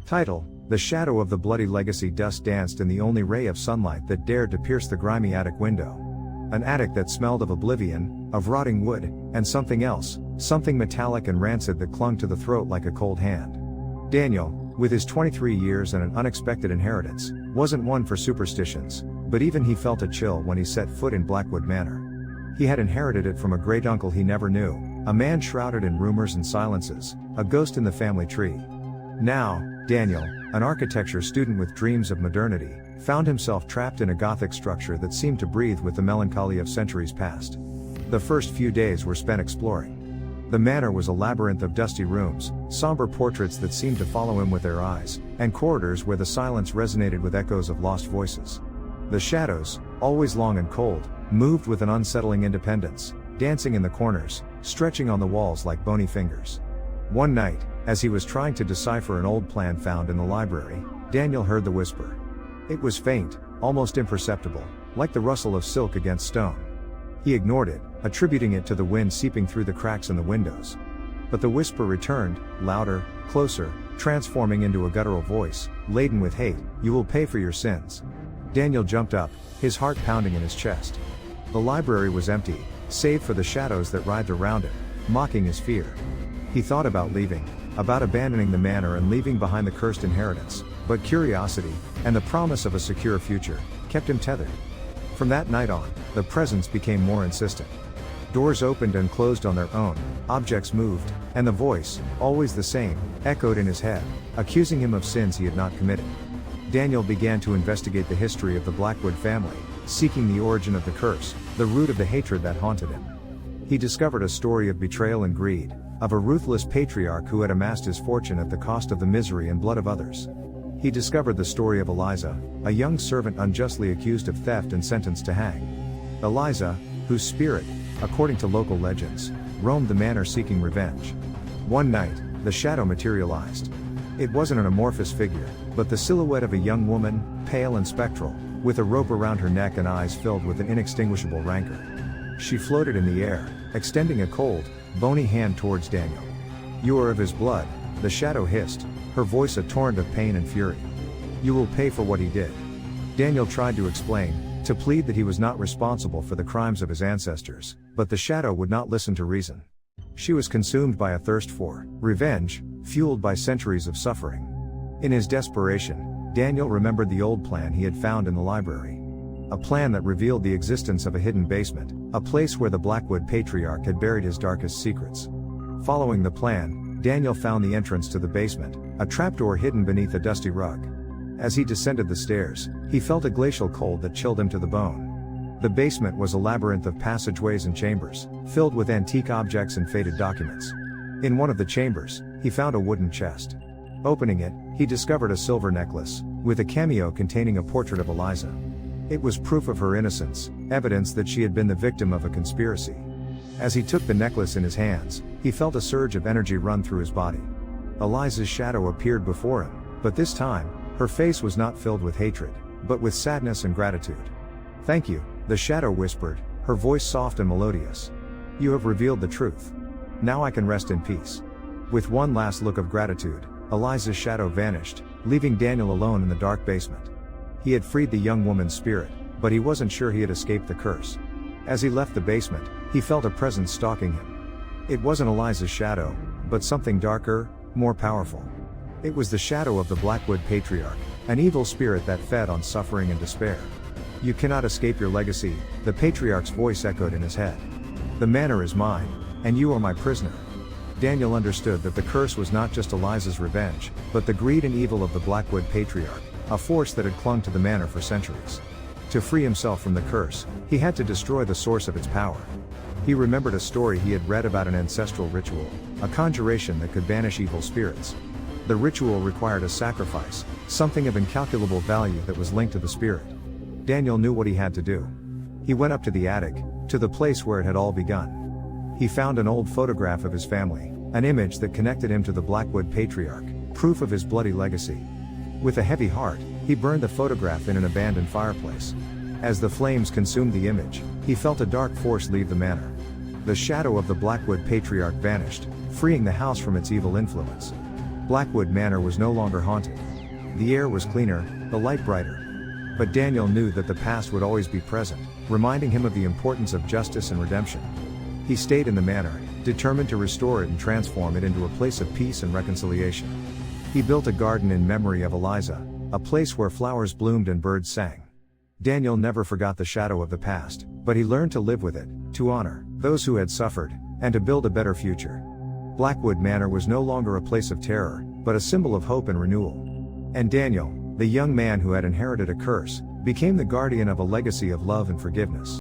Title: The shadow of the bloody legacy. Dust danced in the only ray of sunlight that dared to pierce the grimy attic window. An attic that smelled of oblivion, of rotting wood, and something else, something metallic and rancid that clung to the throat like a cold hand. Daniel, with his 23 years and an unexpected inheritance, wasn't one for superstitions, but even he felt a chill when he set foot in Blackwood Manor. He had inherited it from a great uncle he never knew, a man shrouded in rumors and silences, a ghost in the family tree. Now, Daniel, an architecture student with dreams of modernity, found himself trapped in a Gothic structure that seemed to breathe with the melancholy of centuries past. The first few days were spent exploring. The manor was a labyrinth of dusty rooms, somber portraits that seemed to follow him with their eyes, and corridors where the silence resonated with echoes of lost voices. The shadows, always long and cold, moved with an unsettling independence, dancing in the corners, stretching on the walls like bony fingers. One night, as he was trying to decipher an old plan found in the library, Daniel heard the whisper. It was faint, almost imperceptible, like the rustle of silk against stone. He ignored it, attributing it to the wind seeping through the cracks in the windows. But the whisper returned, louder, closer, transforming into a guttural voice, laden with hate. "You will pay for your sins." Daniel jumped up, his heart pounding in his chest. The library was empty, save for the shadows that writhed around it, mocking his fear. He thought about leaving, about abandoning the manor and leaving behind the cursed inheritance, but curiosity, and the promise of a secure future, kept him tethered. From that night on, the presence became more insistent. Doors opened and closed on their own, objects moved, and the voice, always the same, echoed in his head, accusing him of sins he had not committed. Daniel began to investigate the history of the Blackwood family, seeking the origin of the curse, the root of the hatred that haunted him. He discovered a story of betrayal and greed, of a ruthless patriarch who had amassed his fortune at the cost of the misery and blood of others. He discovered the story of Eliza, a young servant unjustly accused of theft and sentenced to hang. Eliza, whose spirit, according to local legends, roamed the manor seeking revenge. One night, the shadow materialized. It wasn't an amorphous figure, but the silhouette of a young woman, pale and spectral, with a rope around her neck and eyes filled with an inextinguishable rancor. She floated in the air, extending a cold, bony hand towards Daniel. "You are of his blood," the shadow hissed, her voice a torrent of pain and fury. "You will pay for what he did." Daniel tried to explain, to plead that he was not responsible for the crimes of his ancestors, but the shadow would not listen to reason. She was consumed by a thirst for revenge, fueled by centuries of suffering. In his desperation, Daniel remembered the old plan he had found in the library. A plan that revealed the existence of a hidden basement, a place where the Blackwood patriarch had buried his darkest secrets. Following the plan, Daniel found the entrance to the basement, a trapdoor hidden beneath a dusty rug. As he descended the stairs, he felt a glacial cold that chilled him to the bone. The basement was a labyrinth of passageways and chambers, filled with antique objects and faded documents. In one of the chambers, he found a wooden chest. Opening it, he discovered a silver necklace, with a cameo containing a portrait of Eliza. It was proof of her innocence, evidence that she had been the victim of a conspiracy. As he took the necklace in his hands, he felt a surge of energy run through his body. Eliza's shadow appeared before him, but this time, her face was not filled with hatred, but with sadness and gratitude. "Thank you," the shadow whispered, her voice soft and melodious. "You have revealed the truth. Now I can rest in peace." With one last look of gratitude, Eliza's shadow vanished, leaving Daniel alone in the dark basement. He had freed the young woman's spirit, but he wasn't sure he had escaped the curse. As he left the basement, he felt a presence stalking him. It wasn't Eliza's shadow, but something darker, more powerful. It was the shadow of the Blackwood patriarch, an evil spirit that fed on suffering and despair. "You cannot escape your legacy," the patriarch's voice echoed in his head. "The manor is mine, and you are my prisoner." Daniel understood that the curse was not just Eliza's revenge, but the greed and evil of the Blackwood patriarch, a force that had clung to the manor for centuries. To free himself from the curse, he had to destroy the source of its power. He remembered a story he had read about an ancestral ritual, a conjuration that could banish evil spirits. The ritual required a sacrifice, something of incalculable value that was linked to the spirit. Daniel knew what he had to do. He went up to the attic, to the place where it had all begun. He found an old photograph of his family, an image that connected him to the Blackwood patriarch, proof of his bloody legacy. With a heavy heart, he burned the photograph in an abandoned fireplace. As the flames consumed the image, he felt a dark force leave the manor. The shadow of the Blackwood patriarch vanished, freeing the house from its evil influence. Blackwood Manor was no longer haunted. The air was cleaner, the light brighter. But Daniel knew that the past would always be present, reminding him of the importance of justice and redemption. He stayed in the manor, determined to restore it and transform it into a place of peace and reconciliation. He built a garden in memory of Eliza, a place where flowers bloomed and birds sang. Daniel never forgot the shadow of the past, but he learned to live with it, to honor those who had suffered, and to build a better future. Blackwood Manor was no longer a place of terror, but a symbol of hope and renewal. And Daniel, the young man who had inherited a curse, became the guardian of a legacy of love and forgiveness.